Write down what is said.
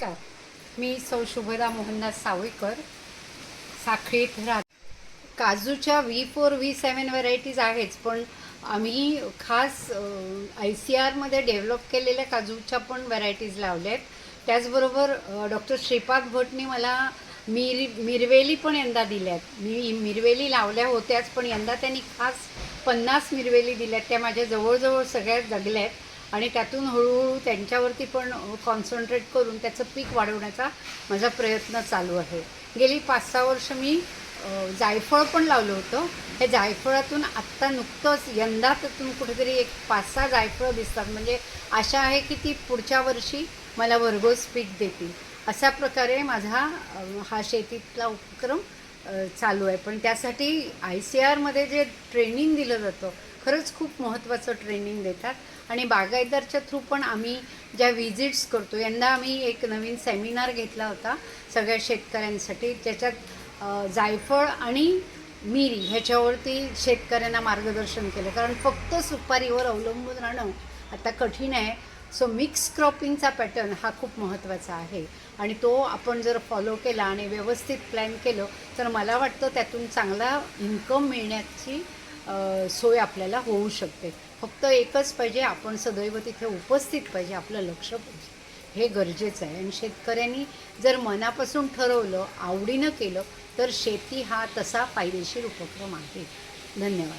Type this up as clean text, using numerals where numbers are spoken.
नमस्कार. मी सौ शुभदा मोहनदास सावईकर, साखळी येथे राहते. काजूच्या V4 V7 व्हरायटीज आहेच, पण आम्ही खास ICRमध्ये डेव्हलप केलेल्या काजूच्या पण व्हरायटीज लावल्या आहेत. त्याचबरोबर डॉक्टर श्रीपाद भटनी मला मिरवेली पण यंदा दिल्यात. मी मिरवेली लावल्या होत्याच, पण यंदा त्यांनी खास 50 मिरवेली दिल्यात. त्या माझ्या जवळजवळ सगळ्यात जगल्या आहेत आणि त्यातून हळूहळू त्यांच्यावरती पण कॉन्सन्ट्रेट करून त्याचं पीक वाढवण्याचा माझा प्रयत्न चालू आहे. गेली 5-6 वर्ष मी जायफळ पण लावलं होतं. हे जायफळातून आत्ता नुकतंच यंदा त्यातून कुठेतरी एक 5-6 जायफळं दिसतात. म्हणजे आशा आहे की ती पुढच्या वर्षी मला भरघोस पीक देतील. अशा प्रकारे माझा हा शेतीतला उपक्रम चालू आहे. पण त्यासाठी ICRमध्ये जे ट्रेनिंग दिलं जातं, खरंच खूप महत्त्वाचं ट्रेनिंग देतात. आणि बागायतदारच्या थ्रू पण आम्ही ज्या विजिट्स करतो, यंदा आम्ही एक नवीन सेमिनार घेतला होता सगळ्या शेतकऱ्यांसाठी, ज्याच्यात जायफळ आणि मिरी ह्याच्यावरती शेतकऱ्यांना मार्गदर्शन केलं. कारण फक्त सुपारीवर अवलंबून राहणं आता कठीण आहे. सो मिक्स क्रॉपिंगचा पॅटर्न हा खूप महत्त्वाचा आहे आणि तो आपण जर फॉलो केला आणि व्यवस्थित प्लॅन केलं तर मला वाटतं त्यातून चांगला इन्कम मिळण्याची सोय आपल्याला होऊ शकते. फक्त एकच पाहिजे, आपण सदैव तिथे उपस्थित पाहिजे, आपलं लक्ष पाहिजे. हे गरजेचं आहे. आणि शेतकऱ्यांनी जर मनापासून ठरवलं, आवडीनं केलं, तर शेती हा तसा फायदेशीर उपक्रम आहे. धन्यवाद.